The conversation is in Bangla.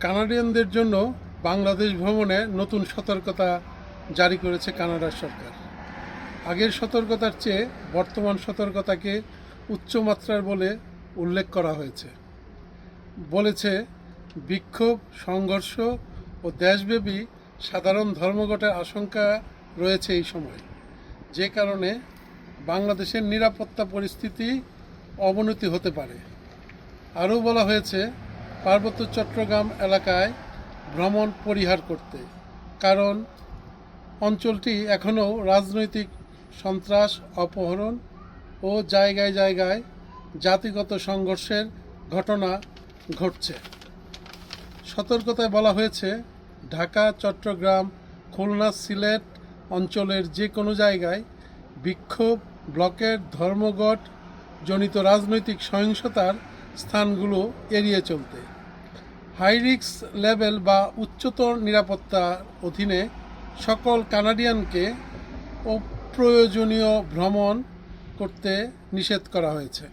কানাডিয়ানদের জন্য বাংলাদেশ ভ্রমণে নতুন সতর্কতা জারি করেছে কানাডার সরকার। আগের সতর্কতার চেয়ে বর্তমান সতর্কতাকে উচ্চমাত্রার বলে উল্লেখ করা হয়েছে। বলেছে বিক্ষোভ, সংঘর্ষ ও দেশব্যাপী সাধারণ ধর্মঘটের আশঙ্কা রয়েছে এই সময়, যে কারণে বাংলাদেশের নিরাপত্তা পরিস্থিতি অবনতি হতে পারে। আরও বলা হয়েছে পার্বত্য চট্টগ্রাম এলাকায় ভ্রমণ পরিহার করতে, কারণ অঞ্চলটি এখনও রাজনৈতিক সন্ত্রাস, অপহরণ ও জায়গায় জায়গায় জাতিগত সংঘর্ষের ঘটনা ঘটছে। সতর্কতায় বলা হয়েছে ঢাকা, চট্টগ্রাম, খুলনা, সিলেট অঞ্চলের যে কোনো জায়গায় বিক্ষোভ, ব্লকের, ধর্মঘট জনিত রাজনৈতিক সহিংসতার স্থানগুলো এড়িয়ে চলতে, হাই রিস্ক লেভেল বা উচ্চতর নিরাপত্তার অধীনে সকল কানাডিয়ানকে অপ্রয়োজনীয় ভ্রমণ করতে নিষেধ করা হয়েছে।